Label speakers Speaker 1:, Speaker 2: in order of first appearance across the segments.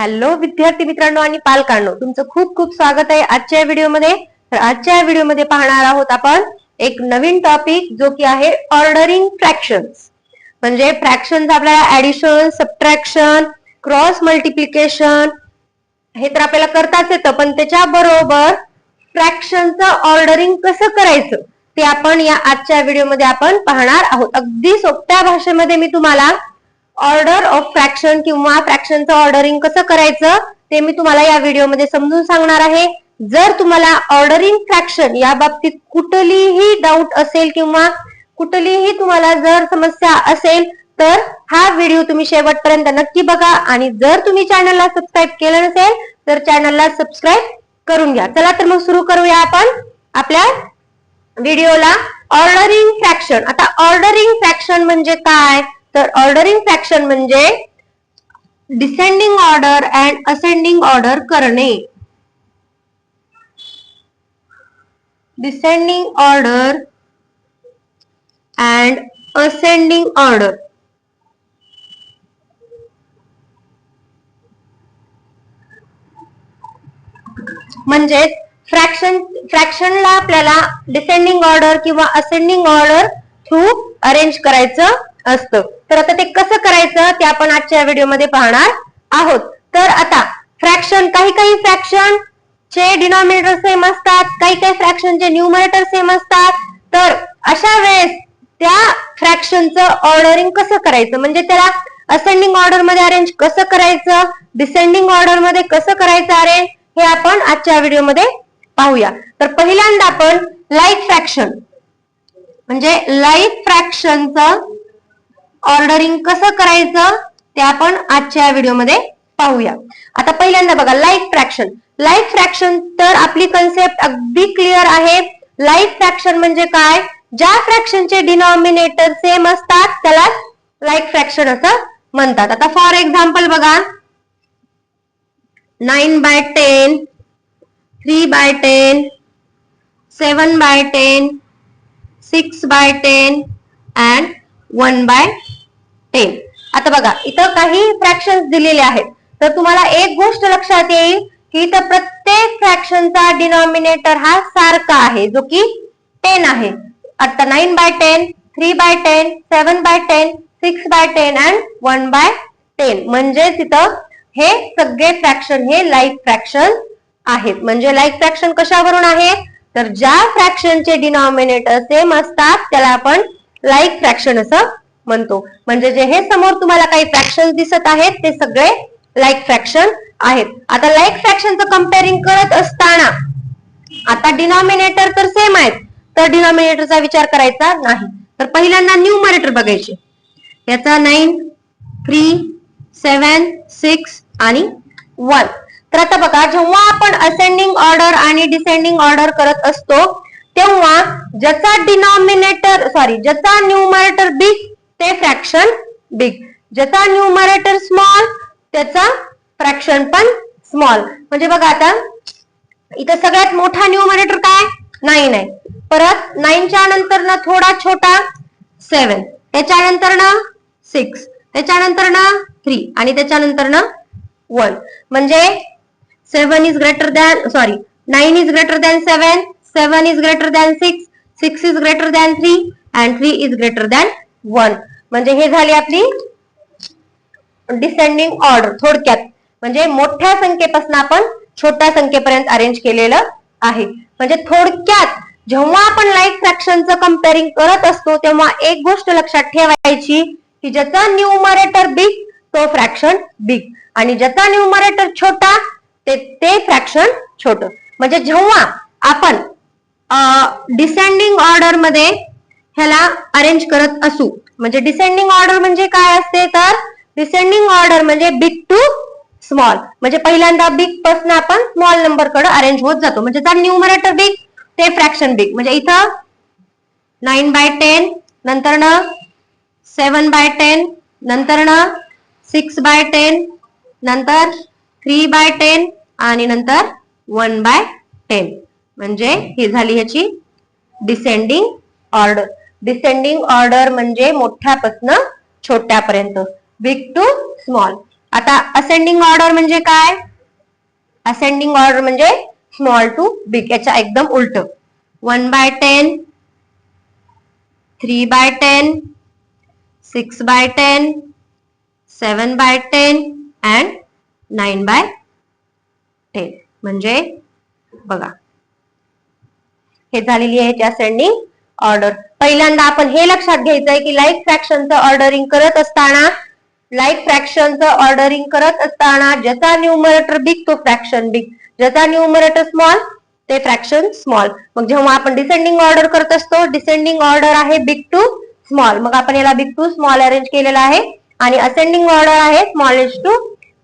Speaker 1: Hello विद्यार्थी मित्रांनो आणि पालकांनो, तुमचं खूप खूप स्वागत आहे आजच्या व्हिडिओमध्ये. तर आजच्या व्हिडिओमध्ये पाहणार आहोत आपण एक नवीन टॉपिक, जो की आहे ऑर्डरिंग फ्रॅक्शन्स. म्हणजे फ्रॅक्शन्स आपल्याला ऍडिशन, सबट्रॅक्शन, क्रॉस मल्टिप्लिकेशन हे तर आपल्याला करताच येतं, पण त्याच्याबरोबर फ्रॅक्शनचं ऑर्डरिंग कसं करायचं ते आपण या आजच्या व्हिडिओमध्ये आपण पाहणार आहोत. अगदी सोप्या भाषेमध्ये मी तुम्हाला ऑर्डर ऑफ फ्रॅक्शन किंवा फ्रॅक्शनचं ऑर्डरिंग कसं करायचं ते मी तुम्हाला या व्हिडिओमध्ये समजून सांगणार आहे. जर तुम्हाला ऑर्डरिंग फ्रॅक्शन या बाबतीत कुठलीही डाऊट असेल किंवा कुठलीही तुम्हाला जर समस्या असेल तर हा व्हिडिओ तुम्ही शेवटपर्यंत नक्की बघा. आणि जर तुम्ही चॅनलला सबस्क्राईब केलं नसेल तर चॅनलला सबस्क्राईब करून घ्या. चला तर मग सुरू करूया आपण आपल्या व्हिडिओला. Ordering fraction. आता ऑर्डरिंग फ्रॅक्शन म्हणजे काय, तर ऑर्डरिंग फ्रॅक्शन म्हणजे descending order and ascending order करणे. Descending order and ascending order. म्हणजे फ्रॅक्शनला आपल्याला डिसेंडिंग ऑर्डर किंवा असेंडिंग ऑर्डर थ्रू अरेंज करायचं असतं. तर आता ते कसं करायचं ते आपण आजच्या व्हिडिओमध्ये पाहणार आहोत. तर आता फ्रॅक्शन, काही फ्रॅक्शन चे डिनॉमिनेटर सेम असतात, काही फ्रॅक्शनचे न्यूमरेटर सेम असतात. तर अशा वेळेस त्या फ्रॅक्शनचं ऑर्डरिंग कसं करायचं, म्हणजे त्याला असेंडिंग ऑर्डर मध्ये अरेंज कसं करायचं, डिसेंडिंग ऑर्डर मध्ये कसं करायचं अरेंज, हे आपण आजच्या व्हिडिओमध्ये पाहूया. तर पहिल्यांदा आपण लाईक फ्रॅक्शन म्हणजे लाईक फ्रॅक्शनचं ऑर्डरिंग कसं करायचं ते आपण आजच्या व्हिडिओमध्ये पाहूया. आता पहिल्यांदा बघा लाईक फ्रॅक्शन. लाईक फ्रॅक्शन तर आपली कन्सेप्ट अगदी क्लिअर आहे. लाईक फ्रॅक्शन म्हणजे काय, ज्या फ्रॅक्शनचे डिनॉमिनेटर सेम असतात त्याला लाईक फ्रॅक्शन असं म्हणतात. आता फॉर एक्झाम्पल बघा, 9/10, 3/10, 7/10, 6/10 and 1/10. आता बघा इथं काही फ्रॅक्शन्स दिलेले आहेत. तर तुम्हाला एक गोष्ट लक्षात येईल की इथं प्रत्येक फ्रॅक्शनचा डिनॉमिनेटर हा सारखा आहे, जो की 10 आहे. आता 9/10, 3/10, 7/10, 6/10 and 1/10 म्हणजे तिथं हे सगळे फ्रॅक्शन हे लाईक फ्रॅक्शन आहेत. म्हणजे लाईक फ्रॅक्शन कशावरून आहे, तर ज्या फ्रॅक्शनचे डिनॉमिनेटर सेम असतात त्याला आपण लाईक फ्रॅक्शन असं म्हणतो. म्हणजे जे हे समोर तुम्हाला काही फ्रॅक्शन दिसत आहेत ते सगळे लाईक फ्रॅक्शन आहेत. आता लाईक फ्रॅक्शनचं कंपेअरिंग करत असताना आता डिनॉमिनेटर तर सेम आहेत, तर डिनॉमिनेटरचा विचार करायचा नाही. तर पहिल्यांदा न्यूमरेटर बघायचे. याचा 9, 3, 7, 6 आणि 1. तर आता बघा, जेव्हा आपण असेंडिंग ऑर्डर आणि डिसेंडिंग ऑर्डर करत असतो तेव्हा ज्याचा ज्याचा न्यूमरेटर बिग ते फ्रॅक्शन बिग, ज्याचा न्यूमरेटर स्मॉल त्याचा फ्रॅक्शन पण स्मॉल. म्हणजे बघा आता इथं सगळ्यात मोठा न्यूमरेटर काय 9 आहे. परत 9च्या नंतर ना थोडा छोटा 7, त्याच्यानंतर ना 6, त्याच्यानंतर ना 3 आणि त्याच्यानंतर ना 1. म्हणजे 9 is greater than 7, 7 is greater than 6, 6 is greater than 3 and 3 is greater than 1. म्हणजे हे झाली आपली डिसेंडिंग ऑर्डर. थोडक्यात म्हणजे मोठ्या संख्येपासून आपण छोट्या संख्येपर्यंत अरेंज केलेलं आहे. म्हणजे थोडक्यात जेव्हा आपण लाईक फ्रॅक्शनचं कंपेअरिंग करत असतो तेव्हा एक गोष्ट लक्षात ठेवायची की ज्याचा न्यूमरेटर बिग तो फ्रॅक्शन बिग आणि ज्याचा न्यूमरेटर छोटा ते फ्रॅक्शन छोट. म्हणजे जेव्हा आपण डिसेंडिंग ऑर्डर मध्ये ह्याला अरेंज करत असू, म्हणजे डिसेंडिंग ऑर्डर म्हणजे काय असते, तर डिसेंडिंग ऑर्डर म्हणजे बिग टू स्मॉल. म्हणजे पहिल्यांदा बिग पासून आपण स्मॉल नंबर कडे अरेंज होत जातो. म्हणजे जर न्यूमरेटर बिग ते फ्रॅक्शन बिग. म्हणजे इथं 9/10, नंतर न 7/10, नंतर न 6/10, नंतर 3/10 आणि नंतर 1/10. म्हणजे ही झाली ह्याची डिसेंडिंग ऑर्डर. डिसेंडिंग ऑर्डर म्हणजे मोठ्यापासून छोट्यापर्यंत, बिग टू स्मॉल. आता असेंडिंग ऑर्डर म्हणजे काय? असेंडिंग ऑर्डर म्हणजे स्मॉल टू बिग, याच्या एकदम उलट. 1/10, 3/10, 6/10, 7/10 and 9/10. म्हणजे बघा हे झालेली आहे याची असेंडिंग ऑर्डर. पहिल्यांदा आपण हे लक्षात घ्यायचंय की लाईक फ्रॅक्शनचं ऑर्डरिंग करत असताना ज्याचा न्यूमरेटर बिग तो फ्रॅक्शन बिग, ज्याचा न्यूमरेटर स्मॉल ते फ्रॅक्शन स्मॉल. मग जेव्हा आपण डिसेंडिंग ऑर्डर करत असतो, डिसेंडिंग ऑर्डर आहे बिग टू स्मॉल, मग आपण याला बिग टू स्मॉल अरेंज केलेला आहे. आणि असेंडिंग ऑर्डर आहे स्मॉलेस्ट टू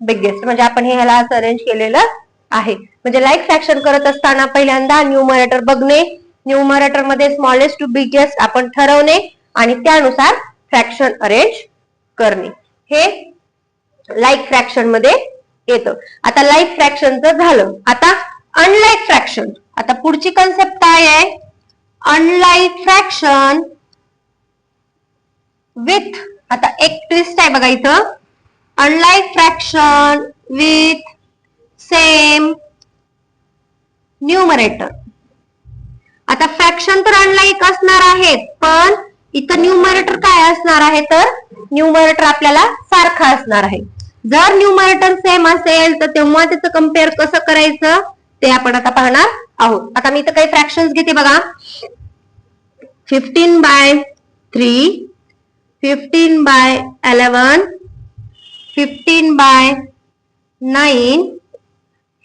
Speaker 1: बिगेस्ट, म्हणजे आपण हे ह्याला असं अरेंज केलेलं आहे. म्हणजे लाईक फ्रॅक्शन करत असताना पहिल्यांदा न्यूमरेटर बघणे, न्यूमरेटर मध्ये स्मॉलेस्ट टू बिगेस्ट आपण ठरवणे आणि त्यानुसार फ्रॅक्शन अरेंज करणे, हे लाईक फ्रॅक्शन मध्ये येतं. आता लाईक फ्रॅक्शनचं झालं. आता अनलाईक फ्रॅक्शन, आता पुढची कन्सेप्ट काय आहे? अनलाईक फ्रॅक्शन विथ, आता एक ट्विस्ट आहे बघा इथं, unlike fraction with same numerator. आता फ्रॅक्शन तर अनलाईक असणार आहेत, पण इथं न्यूमरेटर काय असणार आहे? तर न्यूमरेटर आपल्याला सारखा असणार आहे. जर न्यूमरेटर सेम असेल तर तेव्हा त्याचं कम्पेअर कसं करायचं ते आपण आता पाहणार आहोत. आता मी इथं काही फ्रॅक्शन्स घेते बघा. 15/3, 15/11, 15/9,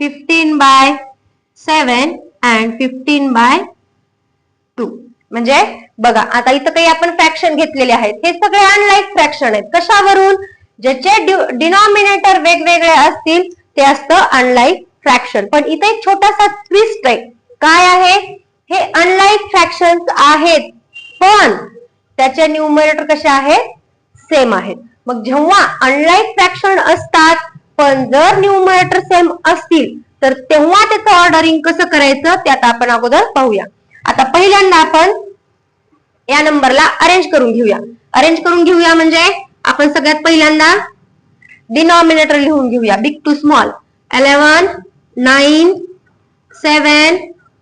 Speaker 1: 15/7 and 15/2. म्हणजे बघा आता इथं काही आपण फ्रॅक्शन घेतलेले आहेत, हे सगळे अनलाईक फ्रॅक्शन आहेत. कशावरून? ज्याचे डिनॉमिनेटर वेगवेगळे असतील ते असतं अनलाईक फ्रॅक्शन. पण इथे एक छोटासा ट्विस्ट आहे. काय आहे? हे अनलाईक फ्रॅक्शन्स आहेत पण त्याचे न्यूमरेटर कसे आहेत? सेम आहेत. मग जेव्हा अनलाईक फ्रॅक्शन असतात पण जर न्यूमरेटर सेम असतील तर तेव्हा त्याचं ऑर्डरिंग कसं करायचं ते आता आपण अगोदर पाहूया. आता पहिल्यांदा आपण या नंबरला अरेंज करून घेऊया. अरेंज करून घेऊया म्हणजे आपण सगळ्यात पहिल्यांदा डिनॉमिनेटर लिहून घेऊया बिग टू स्मॉल. 11, 9, 7,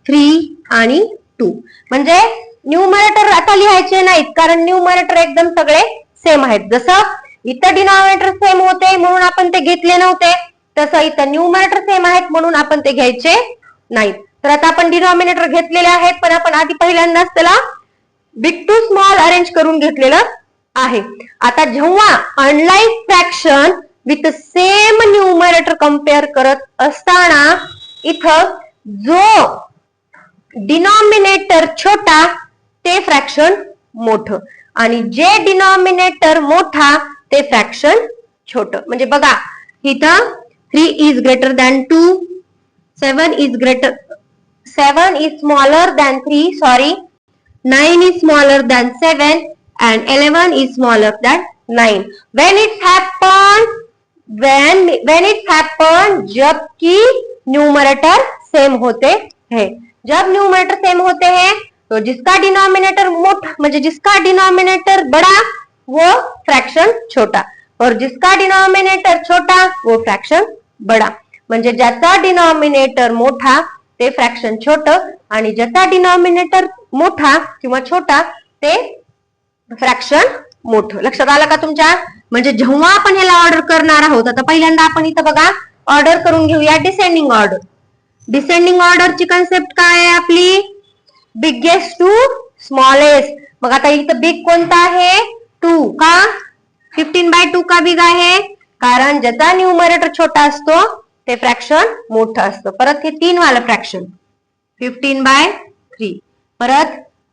Speaker 1: 3 आणि 2. म्हणजे न्यूमरेटर आता लिहायचे नाहीत कारण न्यूमरेटर एकदम सगळे सेम आहेत. जसं इथं डिनॉमिनेटर सेम होते म्हणून आपण ते घेतले नव्हते, तसं इथं न्यूमरेटर सेम आहेत म्हणून आपण ते घ्यायचे नाहीत. तर आता आपण डिनॉमिनेटर घेतलेले आहेत पण आपण आधी पहिल्यांदाच त्याला बिग टू स्मॉल अरेंज करून घेतलेलं आहे. आता जेव्हा unlike fraction with same numerator compare करत असताना इथं जो डिनॉमिनेटर छोटा ते फ्रॅक्शन मोठं आणि जे डिनॉमिनेटर मोठा ते फ्रॅक्शन छोटं. म्हणजे बघा इथं 3 is greater than 2, 7 is smaller than 3, 9 is smaller than 7 and 11 is smaller than 9. When it happened जबकि न्यूमरेटर सेम होते हैं. जब न्यूमरेटर सेम होते हैं तो जिसका डिनोमिनेटर मोटा म्हणजे जिसका डिनोमिनेटर बड़ा वो फ्रैक्शन छोटा और जिसका डिनोमिनेटर छोटा वो फ्रैक्शन बड़ा. म्हणजे ज्याचा डिनोमिनेटर मोठा ते फ्रॅक्शन छोटं आणि ज्याचा डिनॉमिनेटर मोठा किंवा छोटा ते फ्रॅक्शन मोठं. लक्षात आलं का तुमच्या? म्हणजे जेव्हा आपण ह्याला ऑर्डर करणार आहोत, आता पहिल्यांदा आपण इथं बघा ऑर्डर करून घेऊया डिसेंडिंग ऑर्डर. डिसेंडिंग ऑर्डरची कन्सेप्ट काय आहे आपली? Biggest to smallest. मग आता इथं बिग कोणता आहे? 2. का 15/2 का बिग आहे? कारण ज्याचा न्यूमरेटर छोटा असतो ते फ्रॅक्शन मोठं असतं. परत हे 3 वाला फ्रॅक्शन 15/3, परत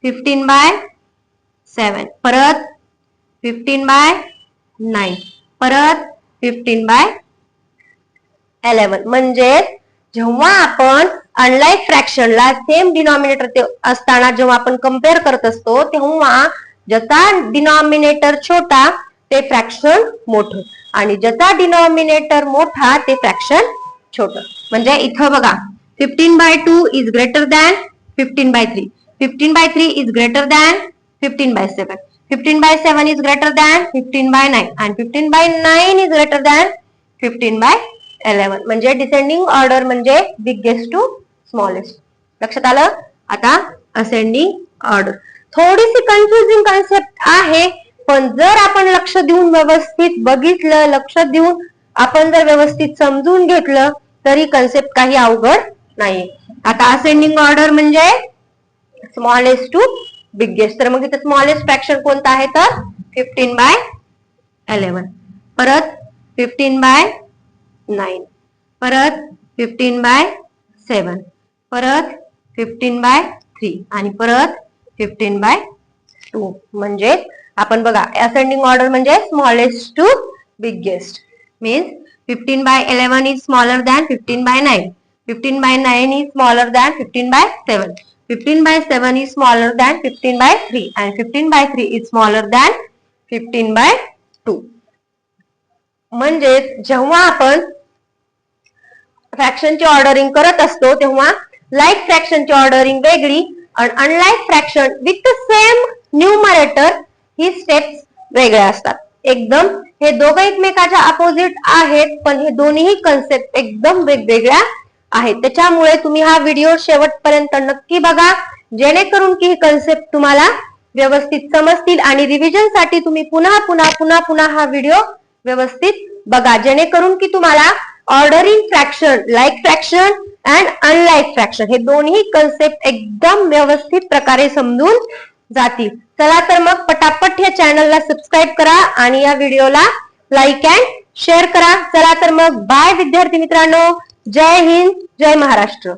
Speaker 1: 15/7, परत 15/9, परत 15/11. म्हणजे जेव्हा आपण अनलाईक फ्रॅक्शनला सेम डिनॉमिनेटर असताना जेव्हा आपण कम्पेअर करत असतो तेव्हा ज्याचा डिनॉमिनेटर छोटा ते फ्रॅक्शन मोठं आणि ज्याचा डिनॉमिनेटर मोठा ते फ्रॅक्शन छोटं. म्हणजे इथं बघा 15/2 is greater than 15/3, 15/3 is greater than 15/7, 15/7 is greater than 15/9 and 15/9 is greater than 15/11 म्हणजे डिसेंडिंग ऑर्डर म्हणजे बिगेस्ट टू स्मॉलेस्ट. लक्षात आलं? आता असेंडिंग ऑर्डर थोडीशी कन्फ्युजिंग कन्सेप्ट आहे, पण जर आपण लक्ष देऊन व्यवस्थित बघितलं, लक्ष देऊन आपण जर व्यवस्थित समजून घेतलं तरी कन्सेप्ट काही अवघड नाही. आता असेंडिंग ऑर्डर म्हणजे स्मॉलेस्ट टू बिगेस्ट. तर मग इथे स्मॉलेस्ट फ्रॅक्शन कोणता आहे तर 15/11. परत 15/9, परत 15/7, परत 15/3 आणि परत 15/2. म्हणजे आपण बघा असेंडिंग ऑर्डर म्हणजे smallest to biggest means 15/11 is smaller than 15/9. 15/9 is smaller than 15/7. 15/7 is smaller than 15/3 and 15/3 is smaller than 15/2. म्हणजे जेव्हा आपण फ्रॅक्शनची ऑर्डरिंग करत असतो तेव्हा लाईक फ्रॅक्शनची ऑर्डरिंग वेगळी आणि unlike fraction with the same numerator he steps वेगळ्या असतात. एकदम हे दोघं एकमेकाच्या अपोजिट आहेत, पण हे दोन्ही कन्सेप्ट एकदम वेगवेगळ्या आहेत. त्याच्यामुळे तुम्ही हा व्हिडिओ शेवटपर्यंत नक्की बघा, जेणेकरून की ही कन्सेप्ट तुम्हाला व्यवस्थित समजतील आणि रिव्हिजन साठी तुम्ही पुन्हा पुन्हा पुन्हा पुन्हा हा व्हिडिओ व्यवस्थित बघा, जेणेकरून की तुम्हाला ordering fraction, like fraction and unlike fraction हे दोन्ही कन्सेप्ट एकदम व्यवस्थित प्रकारे समजून जातील. चला तर मग पटापट या चॅनलला सबस्क्राईब करा आणि या व्हिडिओला लाईक अँड शेअर करा. चला तर मग बाय विद्यार्थी मित्रांनो. जय हिंद, जय महाराष्ट्र.